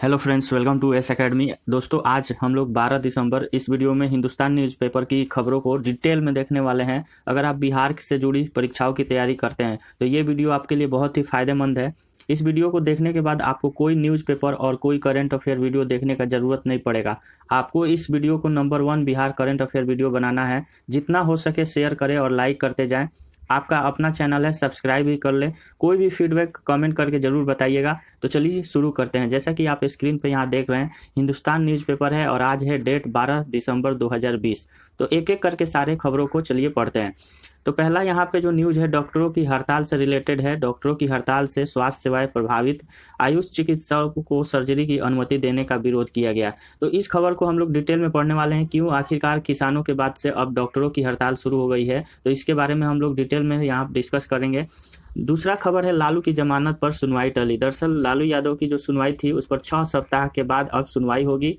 Hello friends, welcome to S academy. दोस्तों, आज हम लोग 12 दिसंबर इस वीडियो में हिंदुस्तान न्यूज़पेपर की खबरों को डिटेल में देखने वाले हैं। अगर आप बिहार से जुड़ी परीक्षाओं की तैयारी करते हैं तो ये वीडियो आपके लिए बहुत ही फायदेमंद है। इस वीडियो को देखने के बाद आपको कोई न्यूज़पेपर और कोई करंट अफेयर वीडियो देखने का ज़रूरत नहीं पड़ेगा। आपको इस वीडियो को number 1 Bihar current affair video बनाना है। जितना हो सके शेयर करें और लाइक करते जाएँ। आपका अपना चैनल है, सब्सक्राइब भी कर लें। कोई भी फीडबैक कमेंट करके ज़रूर बताइएगा। तो चलिए शुरू करते हैं। जैसा कि आप स्क्रीन पे यहाँ देख रहे हैं, हिंदुस्तान न्यूज़पेपर है और आज है डेट 12 दिसंबर 2020। तो एक एक करके सारे खबरों को चलिए पढ़ते हैं। तो पहला यहाँ पे जो न्यूज़ है डॉक्टरों की हड़ताल से रिलेटेड है। डॉक्टरों की हड़ताल से स्वास्थ्य सेवाएं प्रभावित, आयुष चिकित्सकों को सर्जरी की अनुमति देने का विरोध किया गया। तो इस खबर को हम लोग डिटेल में पढ़ने वाले हैं। क्यों आखिरकार किसानों के बाद से अब डॉक्टरों की हड़ताल शुरू हो गई है, तो इसके बारे में हम लोग डिटेल में यहाँ डिस्कस करेंगे। दूसरा खबर है लालू की जमानत पर सुनवाई टली। दरअसल लालू यादव की जो सुनवाई थी उस पर 6 सप्ताह के बाद अब सुनवाई होगी।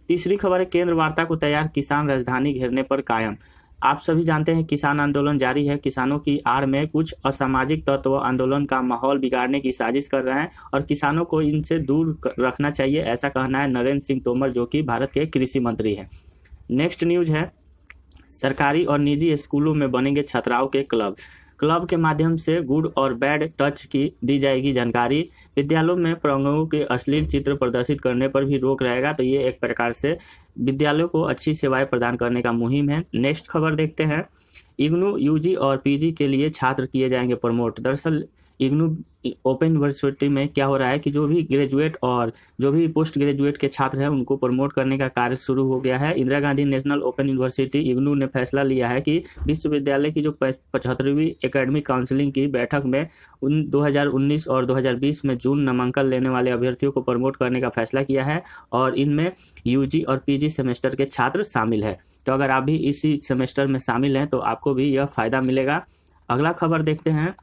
तीसरी खबर है केंद्र वार्ता को तैयार, किसान राजधानी घेरने पर कायम। आप सभी जानते हैं किसान आंदोलन जारी है। किसानों की आड़ में कुछ असामाजिक तत्व आंदोलन का माहौल बिगाड़ने की साजिश कर रहे हैं और किसानों को इनसे दूर रखना चाहिए, ऐसा कहना है नरेंद्र सिंह तोमर, जो कि भारत के कृषि मंत्री हैं। नेक्स्ट न्यूज है सरकारी और निजी स्कूलों में बनेंगे छात्राओं के क्लब। क्लब के माध्यम से गुड और बैड टच की दी जाएगी जानकारी। विद्यालयों में प्रांगणों के अश्लील चित्र प्रदर्शित करने पर भी रोक रहेगा। तो ये एक प्रकार से विद्यालयों को अच्छी सेवाएं प्रदान करने का मुहिम है। नेक्स्ट खबर देखते हैं। इग्नू यूजी और पीजी के लिए छात्र किए जाएंगे प्रमोट। दरअसल इग्नू ओपन यूनिवर्सिटी में क्या हो रहा है कि जो भी ग्रेजुएट और जो भी पोस्ट ग्रेजुएट के छात्र हैं उनको प्रमोट करने का कार्य शुरू हो गया है। Indira Gandhi national open university IGNOU ने फैसला लिया है कि विश्वविद्यालय की जो 75वीं एकेडमिक काउंसिलिंग की बैठक में 2019 और 2020 में जून नामांकन लेने वाले अभ्यर्थियों को प्रमोट करने का फैसला किया है और इनमें यूजी और पीजी सेमेस्टर के छात्र शामिल है। तो अगर आप भी इसी सेमेस्टर में शामिल हैं तो आपको भी यह फायदा मिलेगा। अगला खबर देखते हैं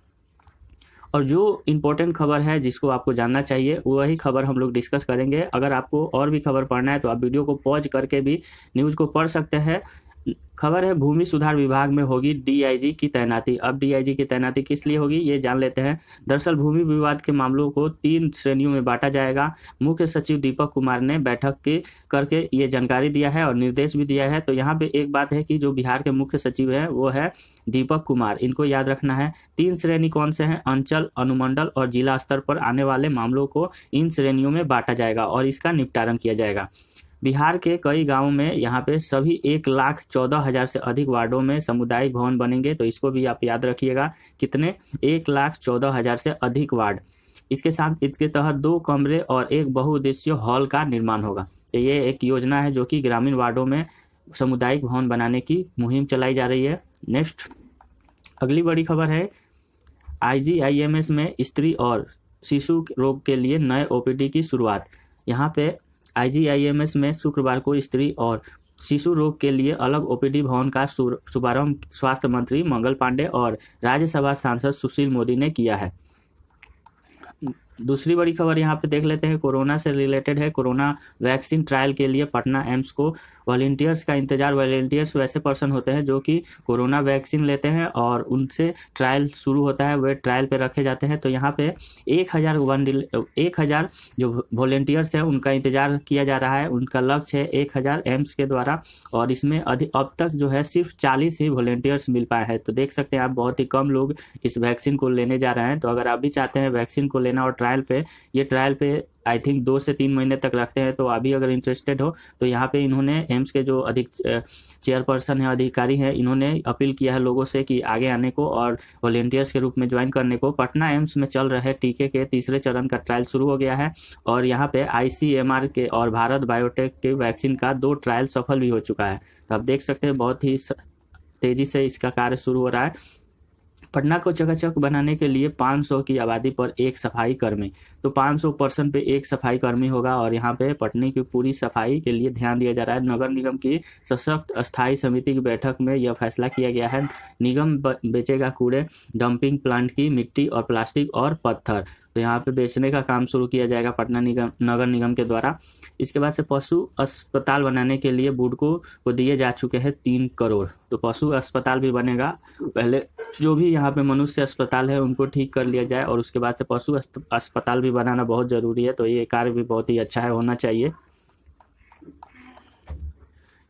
और जो इम्पोर्टेंट खबर है जिसको आपको जानना चाहिए वही खबर हम लोग डिस्कस करेंगे। अगर आपको और भी खबर पढ़ना है तो आप वीडियो को पॉज करके भी न्यूज़ को पढ़ सकते हैं। खबर है भूमि सुधार विभाग में होगी डीआईजी की तैनाती। अब डीआईजी की तैनाती किस लिए होगी ये जान लेते हैं। दरअसल भूमि विवाद के मामलों को 3 श्रेणियों में बांटा जाएगा। मुख्य सचिव दीपक कुमार ने बैठक करके ये जानकारी दिया है और निर्देश भी दिया है। तो यहाँ पे एक बात है कि जो बिहार के मुख्य सचिव है वो है दीपक कुमार, इनको याद रखना है। 3 श्रेणी कौन से हैं? अंचल, अनुमंडल और जिला स्तर पर आने वाले मामलों को इन श्रेणियों में बांटा जाएगा और इसका निपटारण किया जाएगा। बिहार के कई गांवों में यहाँ पे सभी 1,14,000 से अधिक वार्डों में सामुदायिक भवन बनेंगे। तो इसको भी आप याद रखिएगा। कितने? 1,14,000 से अधिक वार्ड। इसके साथ इसके तहत 2 कमरे और एक बहुउद्देशीय हॉल का निर्माण होगा। तो ये एक योजना है जो कि ग्रामीण वार्डों में सामुदायिक भवन बनाने की मुहिम चलाई जा रही है। नेक्स्ट अगली बड़ी खबर है IGIMS में स्त्री और शिशु रोग के लिए नए OPD की शुरुआत। यहाँ पे IGIMS में शुक्रवार को स्त्री और शिशु रोग के लिए अलग OPD भवन का शुभारंभ स्वास्थ्य मंत्री मंगल पांडे और राज्यसभा सांसद सुशील मोदी ने किया है। दूसरी बड़ी खबर यहाँ पे देख लेते हैं, कोरोना से रिलेटेड है। कोरोना वैक्सीन ट्रायल के लिए पटना एम्स को वॉलंटियर्स का इंतजार। वॉलंटियर्स वैसे पर्सन होते हैं जो कि कोरोना वैक्सीन लेते हैं और उनसे ट्रायल शुरू होता है, वे ट्रायल पे रखे जाते हैं। तो यहाँ पे 1,000 जो वॉलंटियर्स हैं उनका इंतजार किया जा रहा है। उनका लक्ष्य है 1,000 एम्स के द्वारा और इसमें अब तक जो है सिर्फ 40 ही वॉलंटियर्स मिल पाए हैं। तो देख सकते हैं आप, बहुत ही कम लोग इस वैक्सीन को लेने जा रहे हैं। तो अगर आप भी चाहते हैं वैक्सीन को लेना और ये ट्रायल पे आई थिंक 2 से 3 महीने तक रखते हैं, तो अभी अगर इंटरेस्टेड हो तो यहाँ पे इन्होंने एम्स के जो चेयरपर्सन है, अधिकारी हैं, इन्होंने अपील किया है लोगों से कि आगे आने को और वॉलंटियर्स के रूप में ज्वाइन करने को। पटना एम्स में चल रहे टीके के 3रे चरण का ट्रायल शुरू हो गया है और यहाँ पे ICMR के और भारत बायोटेक के वैक्सीन का 2 ट्रायल सफल भी हो चुका है। तो आप देख सकते हैं बहुत ही तेजी से इसका कार्य शुरू हो रहा है। पटना को चकाचक बनाने के लिए 500 की आबादी पर एक सफाई कर्मी। तो 500 पर्सन पे एक सफाई कर्मी होगा और यहाँ पे पटना की पूरी सफाई के लिए ध्यान दिया जा रहा है। नगर निगम की सशक्त अस्थायी समिति की बैठक में यह फैसला किया गया है। निगम बेचेगा कूड़े डंपिंग प्लांट की मिट्टी और प्लास्टिक और पत्थर। तो यहाँ पे बेचने का काम शुरू किया जाएगा पटना नगर निगम के द्वारा। इसके बाद से पशु अस्पताल बनाने के लिए बुडको को दिए जा चुके हैं 3 करोड़। तो पशु अस्पताल भी बनेगा। पहले जो भी यहाँ पे मनुष्य अस्पताल है उनको ठीक कर लिया जाए और उसके बाद से पशु अस्पताल भी बनाना बहुत ज़रूरी है। तो ये कार्य भी बहुत ही अच्छा है, होना चाहिए।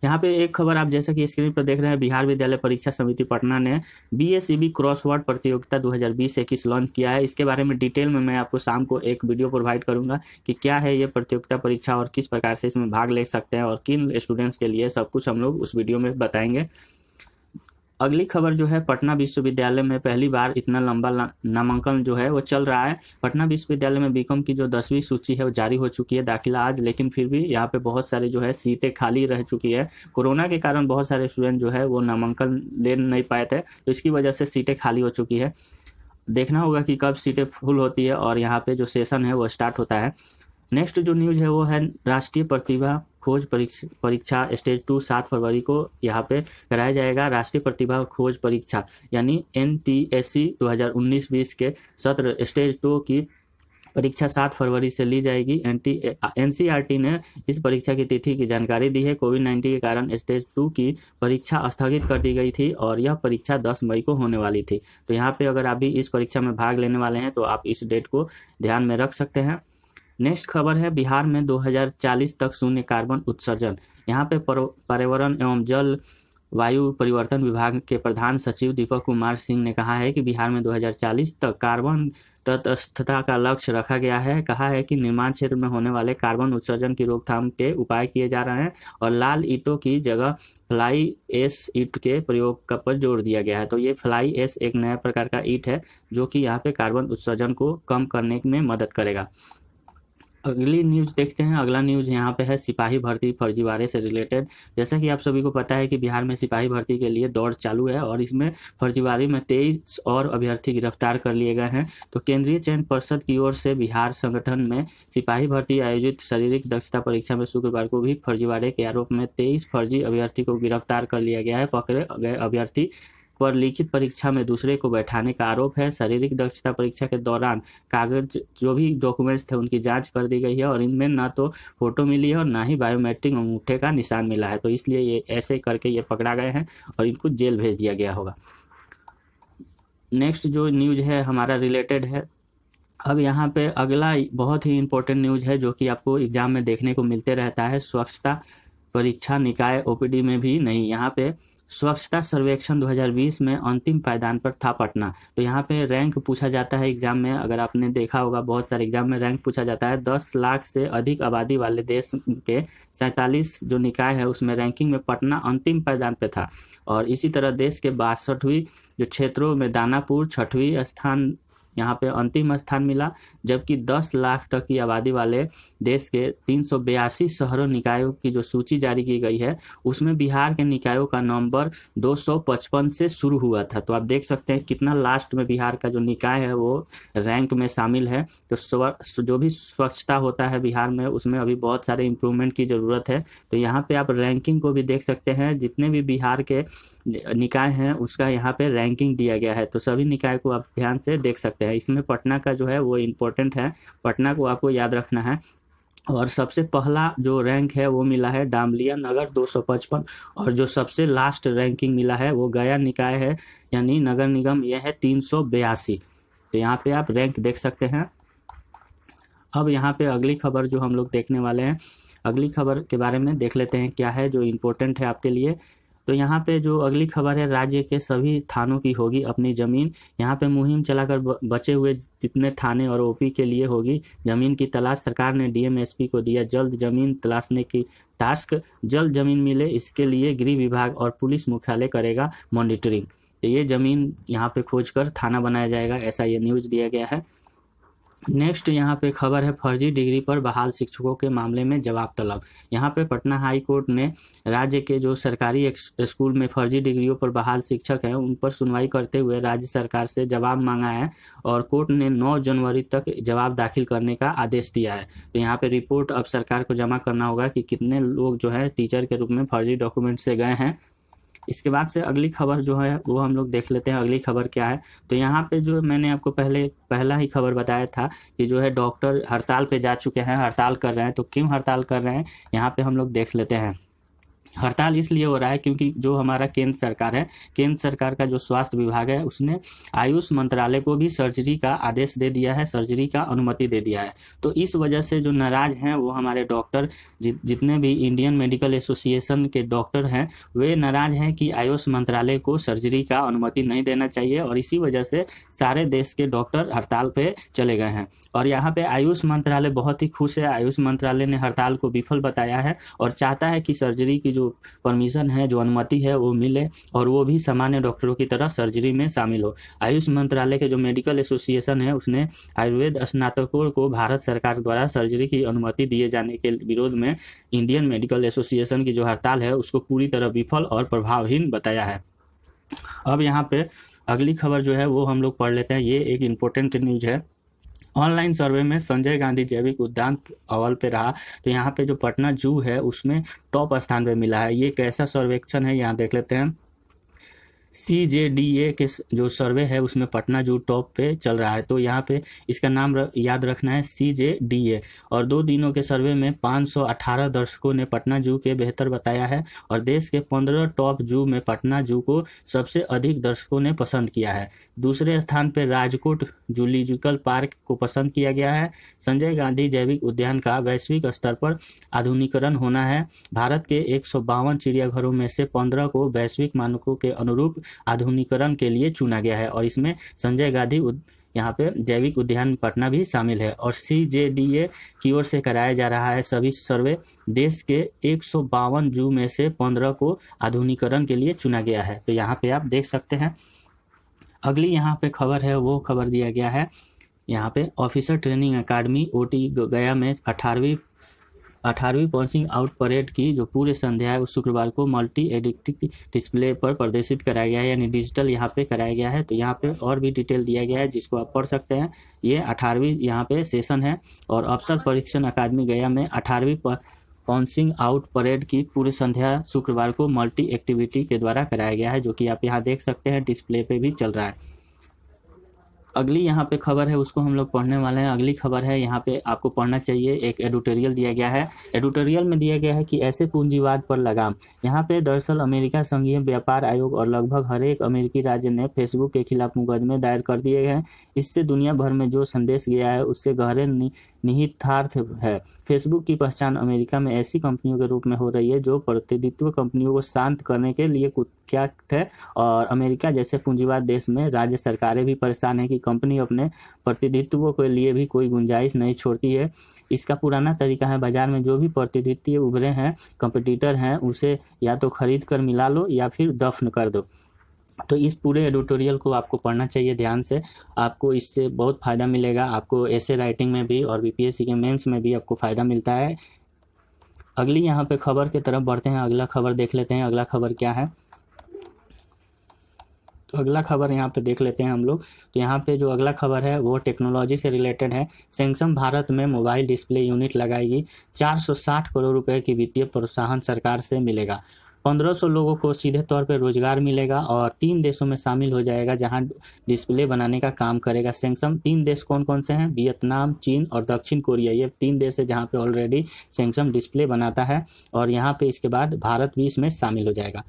यहाँ पे एक खबर आप जैसा कि स्क्रीन पर देख रहे हैं, बिहार विद्यालय परीक्षा समिति पटना ने BSEB क्रॉसवर्ड प्रतियोगिता 2020-21 लॉन्च किया है। इसके बारे में डिटेल में मैं आपको शाम को एक वीडियो प्रोवाइड करूंगा कि क्या है ये प्रतियोगिता परीक्षा और किस प्रकार से इसमें भाग ले सकते हैं और किन स्टूडेंट्स के लिए, सब कुछ हम लोग उस वीडियो में बताएंगे। अगली खबर जो है, पटना विश्वविद्यालय में पहली बार इतना लंबा नामांकन जो है वो चल रहा है। पटना विश्वविद्यालय में बीकॉम की जो 10वीं सूची है वो जारी हो चुकी है, दाखिला आज, लेकिन फिर भी यहाँ पे बहुत सारे जो है सीटें खाली रह चुकी है। कोरोना के कारण बहुत सारे स्टूडेंट जो है वो नामांकन ले नहीं पाए थे, तो इसकी वजह से सीटें खाली हो चुकी है। देखना होगा कि कब सीटें फुल होती है और यहाँ पे जो सेशन है वो स्टार्ट होता है। नेक्स्ट जो न्यूज़ है वो है राष्ट्रीय प्रतिभा खोज परीक्षा स्टेज 2 7 फरवरी को यहाँ पे कराया जाएगा। राष्ट्रीय प्रतिभा खोज परीक्षा यानी NTSC 2019-20 के सत्र स्टेज 2 की परीक्षा 7 फरवरी से ली जाएगी। NCERT ने इस परीक्षा की तिथि की जानकारी दी है। कोविड-19 के कारण स्टेज 2 की परीक्षा स्थगित कर दी गई थी और यह परीक्षा 10 मई को होने वाली थी। तो यहाँ पे अगर आप भी इस परीक्षा में भाग लेने वाले हैं तो आप इस डेट को ध्यान में रख सकते हैं। नेक्स्ट खबर है, बिहार में 2040 तक शून्य कार्बन उत्सर्जन। यहाँ पे पर्यावरण एवं जल वायु परिवर्तन विभाग के प्रधान सचिव दीपक कुमार सिंह ने कहा है कि बिहार में 2040 तक कार्बन तटस्थता का लक्ष्य रखा गया है। कहा है कि निर्माण क्षेत्र में होने वाले कार्बन उत्सर्जन की रोकथाम के उपाय किए जा रहे हैं और लाल ईंटों की जगह फ्लाई ऐश ईंट के प्रयोग पर जोर दिया गया है। तो ये फ्लाई ऐश एक नया प्रकार का ईंट है जो कि यहाँ पे कार्बन उत्सर्जन को कम करने में मदद करेगा। अगली न्यूज़ देखते हैं। अगला न्यूज़ यहाँ पे है सिपाही भर्ती फर्जीवाड़े से रिलेटेड। जैसा कि आप सभी को पता है कि बिहार में सिपाही भर्ती के लिए दौड़ चालू है और इसमें फर्जीवाड़े में 23 और अभ्यर्थी गिरफ्तार कर लिए गए हैं। तो केंद्रीय चयन पर्षद की ओर से बिहार संगठन में सिपाही भर्ती आयोजित शारीरिक दक्षता परीक्षा में शुक्रवार को भी फर्जीवाड़े के आरोप में 23 फर्जी अभ्यर्थी को गिरफ्तार कर लिया गया है। पकड़े गए अभ्यर्थी पर लिखित परीक्षा में दूसरे को बैठाने का आरोप है। शारीरिक दक्षता परीक्षा के दौरान कागज जो भी डॉक्यूमेंट्स थे उनकी जांच कर दी गई है और इनमें ना तो फोटो मिली है और ना ही बायोमेट्रिक अंगूठे का निशान मिला है। तो इसलिए ये ऐसे करके ये पकड़ा गए हैं और इनको जेल भेज दिया गया होगा। नेक्स्ट जो न्यूज़ है हमारा रिलेटेड है। अब यहाँ पे अगला बहुत ही इंपॉर्टेंट न्यूज़ है जो कि आपको एग्जाम में देखने को मिलते रहता है। स्वच्छता परीक्षा निकाय OPD में भी नहीं। यहाँ पे स्वच्छता सर्वेक्षण 2020 में अंतिम पायदान पर था पटना। तो यहाँ पे रैंक पूछा जाता है एग्जाम में, अगर आपने देखा होगा बहुत सारे एग्जाम में रैंक पूछा जाता है। 10 लाख से अधिक आबादी वाले देश के 47 जो निकाय है उसमें रैंकिंग में पटना अंतिम पायदान पे था और इसी तरह देश के 62वीं जो क्षेत्रों में दानापुर 6वीं स्थान यहाँ पे अंतिम स्थान मिला, जबकि 10 लाख तक की आबादी वाले देश के 382 शहरों निकायों की जो सूची जारी की गई है उसमें बिहार के निकायों का नंबर 255 से शुरू हुआ था। तो आप देख सकते हैं कितना लास्ट में बिहार का जो निकाय है वो रैंक में शामिल है। तो जो भी स्वच्छता होता है बिहार में उसमें अभी बहुत सारे इम्प्रूवमेंट की ज़रूरत है। तो यहाँ पे आप रैंकिंग को भी देख सकते हैं, जितने भी बिहार के निकाय हैं उसका यहाँ पे रैंकिंग दिया गया है। तो सभी निकाय को आप ध्यान से देख सकते हैं। इसमें पटना का जो है वो इम्पोर्टेंट है, पटना को आपको याद रखना है। और सबसे पहला जो रैंक है वो मिला है डामलिया नगर 255 और जो सबसे लास्ट रैंकिंग मिला है वो गया निकाय है यानी नगर निगम, यह है 382। तो यहाँ पे आप रैंक देख सकते हैं। अब यहाँ पे अगली खबर जो हम लोग देखने वाले हैं, अगली खबर के बारे में देख लेते हैं क्या है जो इम्पोर्टेंट है आपके लिए। तो यहाँ पे जो अगली खबर है, राज्य के सभी थानों की होगी अपनी ज़मीन। यहाँ पे मुहिम चलाकर बचे हुए जितने थाने और OP के लिए होगी ज़मीन की तलाश। सरकार ने DM SP को दिया जल्द ज़मीन तलाशने की टास्क। जल्द ज़मीन मिले इसके लिए गृह विभाग और पुलिस मुख्यालय करेगा मॉनिटरिंग। तो ये ज़मीन यहाँ पे खोज कर थाना बनाया जाएगा, ऐसा ये न्यूज़ दिया गया है। नेक्स्ट यहाँ पे खबर है, फर्जी डिग्री पर बहाल शिक्षकों के मामले में जवाब तलब। यहाँ पे पटना हाई कोर्ट ने राज्य के जो सरकारी स्कूल में फर्जी डिग्रियों पर बहाल शिक्षक हैं उन पर सुनवाई करते हुए राज्य सरकार से जवाब मांगा है और कोर्ट ने 9 जनवरी तक जवाब दाखिल करने का आदेश दिया है। तो यहाँ पे रिपोर्ट अब सरकार को जमा करना होगा कि कितने लोग जो है टीचर के रूप में फर्जी डॉक्यूमेंट से गए हैं। इसके बाद से अगली खबर जो है वो हम लोग देख लेते हैं। अगली खबर क्या है, तो यहाँ पे जो मैंने आपको पहला ही खबर बताया था कि जो है डॉक्टर हड़ताल पे जा चुके हैं, हड़ताल कर रहे हैं। तो क्यों हड़ताल कर रहे हैं यहाँ पे हम लोग देख लेते हैं। हड़ताल इसलिए हो रहा है क्योंकि जो हमारा केंद्र सरकार है, केंद्र सरकार का जो स्वास्थ्य विभाग है, उसने आयुष मंत्रालय को भी सर्जरी का आदेश दे दिया है, सर्जरी का अनुमति दे दिया है। तो इस वजह से जो नाराज हैं वो हमारे डॉक्टर, जितने भी इंडियन मेडिकल एसोसिएशन के डॉक्टर हैं, वे नाराज हैं कि आयुष मंत्रालय को सर्जरी का अनुमति नहीं देना चाहिए, और इसी वजह से सारे देश के डॉक्टर हड़ताल पे चले गए हैं। और यहाँ पे आयुष मंत्रालय बहुत ही खुश है। आयुष मंत्रालय ने हड़ताल को विफल बताया है और चाहता है कि सर्जरी की जो परमिशन है, जो अनुमति है, वो मिले और वो भी सामान्य डॉक्टरों की तरह सर्जरी में शामिल हो। आयुष मंत्रालय के जो मेडिकल एसोसिएशन है, उसने आयुर्वेद स्नातकों को भारत सरकार द्वारा सर्जरी की अनुमति दिए जाने के विरोध में इंडियन मेडिकल एसोसिएशन की जो हड़ताल है उसको पूरी तरह विफल और प्रभावहीन बताया है। अब यहाँ पे अगली खबर जो है वो हम लोग पढ़ लेते हैं। ये एक इम्पोर्टेंट न्यूज है। ऑनलाइन सर्वे में संजय गांधी जैविक उद्यान अव्वल पे रहा। तो यहाँ पे जो पटना जू है उसमें टॉप स्थान पे मिला है। ये कैसा सर्वेक्षण है यहाँ देख लेते हैं। CJDA के जो सर्वे है उसमें पटना जू टॉप पे चल रहा है। तो यहाँ पे इसका नाम याद रखना है, CJDA। और 2 दिनों के सर्वे में 518 दर्शकों ने पटना जू के बेहतर बताया है, और देश के 15 टॉप जू में पटना जू को सबसे अधिक दर्शकों ने पसंद किया है। दूसरे स्थान पर राजकोट जूलॉजिकल पार्क को पसंद किया गया है। संजय गांधी जैविक उद्यान का वैश्विक स्तर पर आधुनिकीकरण होना है। भारत के 152 चिड़ियाघरों में से 15 को वैश्विक मानकों के अनुरूप आधुनिकीकरण के लिए चुना गया है, और इसमें संजय गांधी यहाँ पे जैविक उद्यान पटना भी शामिल है। और CJDA की ओर से कराया जा रहा है सभी सर्वे। देश के 152 जू में से 15 को आधुनिकीकरण के लिए चुना गया है। तो यहाँ पे आप देख सकते हैं। अगली यहाँ पे खबर है, वो खबर दिया गया है यहाँ पे ऑफिसर ट्रेनिंग अकादमी OT गया में 18वीं पासिंग आउट परेड की जो पूरे संध्या है उस शुक्रवार को मल्टी एडिक्टिव डिस्प्ले पर प्रदर्शित कराया गया है, यानी डिजिटल यहाँ पे कराया गया है। तो यहाँ पे और भी डिटेल दिया गया है जिसको आप पढ़ सकते हैं। ये 18वीं यहाँ पे सेशन है, और अफसर परीक्षण अकादमी गया में 18वीं पासिंग आउट परेड की पूरी संध्या शुक्रवार को मल्टी एक्टिविटी के द्वारा कराया गया है, जो कि आप यहाँ देख सकते हैं, डिस्प्ले पे भी चल रहा है। अगली यहाँ पे खबर है उसको हम लोग पढ़ने वाले हैं। अगली खबर है यहाँ पे आपको पढ़ना चाहिए। एक एडिटोरियल दिया गया है। एडिटोरियल में दिया गया है कि ऐसे पूंजीवाद पर लगाम। यहाँ पे दरअसल अमेरिका संघीय व्यापार आयोग और लगभग हर एक अमेरिकी राज्य ने फेसबुक के खिलाफ मुकदमे दायर कर दिए हैं। इससे दुनिया भर में जो संदेश गया है उससे गहरे निहितार्थ है। फेसबुक की पहचान अमेरिका में ऐसी कंपनियों के रूप में हो रही है जो प्रतिनिधित्व कंपनियों को शांत करने के लिए कुख्यात है, और अमेरिका जैसे पूंजीवाद देश में राज्य सरकारें भी परेशान है कि कंपनी अपने प्रतिनिधित्व के लिए भी कोई गुंजाइश नहीं छोड़ती है। इसका पुराना तरीका है, बाजार में जो भी प्रतिनिधित्व उभरे हैं, कंपटीटर हैं, उसे या तो खरीद कर मिला लो या फिर दफन कर दो। तो इस पूरे एडिटोरियल को आपको पढ़ना चाहिए ध्यान से। आपको इससे बहुत फ़ायदा मिलेगा। आपको ऐसे राइटिंग में भी और BPSC के मेंस में भी आपको फ़ायदा मिलता है। अगली यहाँ पे खबर की तरफ बढ़ते हैं। अगला खबर देख लेते हैं। अगला खबर क्या है, तो अगला खबर यहाँ पे देख लेते हैं हम लोग। तो यहाँ पे जो अगला खबर है वो टेक्नोलॉजी से रिलेटेड है। सैमसंग भारत में मोबाइल डिस्प्ले यूनिट लगाएगी। 460 करोड़ रुपए की वित्तीय प्रोत्साहन सरकार से मिलेगा। 1500 लोगों को सीधे तौर पर रोजगार मिलेगा, और 3 देशों में शामिल हो जाएगा जहां डिस्प्ले बनाने का काम करेगा सैमसंग। 3 देश कौन कौन से हैं? वियतनाम, चीन और दक्षिण कोरिया। ये 3 देश है जहां पे ऑलरेडी सैमसंग डिस्प्ले बनाता है, और यहाँ पे इसके बाद भारत भी इसमें शामिल हो जाएगा।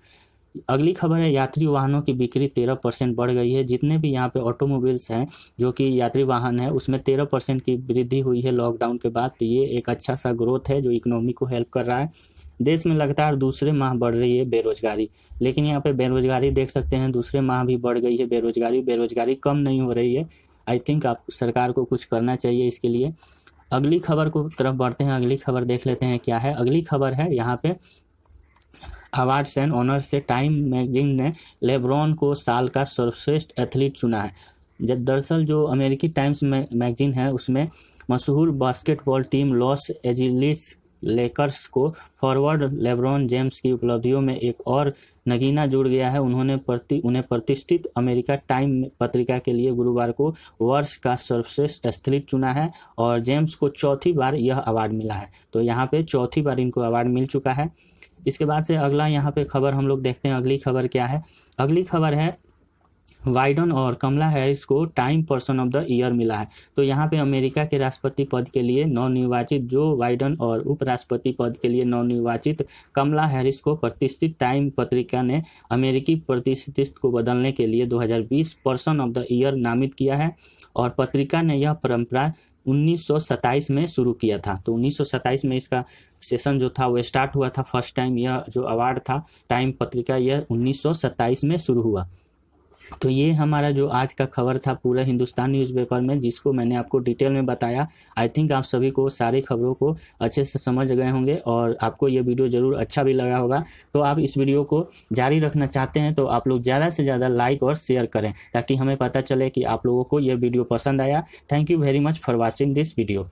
अगली खबर है, यात्री वाहनों की बिक्री 13% बढ़ गई है। जितने भी यहाँ पे ऑटोमोबाइल्स हैं जो कि यात्री वाहन है, उसमें 13% की वृद्धि हुई है लॉकडाउन के बाद। तो ये एक अच्छा सा ग्रोथ है जो इकोनॉमी को हेल्प कर रहा है। देश में लगातार दूसरे माह बढ़ रही है बेरोजगारी, लेकिन यहाँ पे बेरोजगारी देख सकते हैं दूसरे माह भी बढ़ गई है बेरोजगारी कम नहीं हो रही है। आई थिंक आप सरकार को कुछ करना चाहिए इसके लिए। अगली खबर को तरफ बढ़ते हैं। अगली खबर देख लेते हैं क्या है। अगली खबर है यहाँ पे अवार्ड्स एंड ऑनर्स से टाइम मैगजीन ने लेब्रॉन को साल का सर्वश्रेष्ठ एथलीट चुना है। दरअसल जो अमेरिकी टाइम्स मैगजीन है उसमें मशहूर basketball team Los Angeles Lakers को फॉरवर्ड लेब्रॉन जेम्स की उपलब्धियों में एक और नगीना जुड़ गया है। उन्हें प्रतिष्ठित अमेरिका टाइम पत्रिका के लिए गुरुवार को वर्ष का सर्वश्रेष्ठ एथलीट चुना है, और जेम्स को चौथी बार यह अवार्ड मिला है। तो यहाँ पे चौथी बार इनको अवार्ड मिल चुका है। इसके बाद से अगला यहाँ पे खबर हम लोग देखते हैं। अगली खबर क्या है? अगली खबर है बाइडेन और कमला हैरिस को time person of the year मिला है। तो यहाँ पे अमेरिका के राष्ट्रपति पद के लिए नवनिर्वाचित जो बाइडेन और उपराष्ट्रपति पद के लिए नवनिर्वाचित कमला हैरिस को प्रतिष्ठित टाइम पत्रिका ने अमेरिकी प्रतिष्ठित को बदलने के लिए 2020 पर्सन ऑफ द ईयर नामित किया है। और पत्रिका ने यह परंपरा 1927 में शुरू किया था। तो 1927 में इसका सेशन जो था वो स्टार्ट हुआ था। फर्स्ट टाइम यह जो अवार्ड था टाइम पत्रिका, यह 1927 में शुरू हुआ। तो ये हमारा जो आज का खबर था पूरा हिंदुस्तान न्यूज़पेपर में, जिसको मैंने आपको डिटेल में बताया। आई थिंक आप सभी को सारी खबरों को अच्छे से समझ गए होंगे और आपको ये वीडियो ज़रूर अच्छा भी लगा होगा। तो आप इस वीडियो को जारी रखना चाहते हैं तो आप लोग ज़्यादा से ज़्यादा लाइक और शेयर करें, ताकि हमें पता चले कि आप लोगों को ये वीडियो पसंद आया। Thank you very much for watching this video.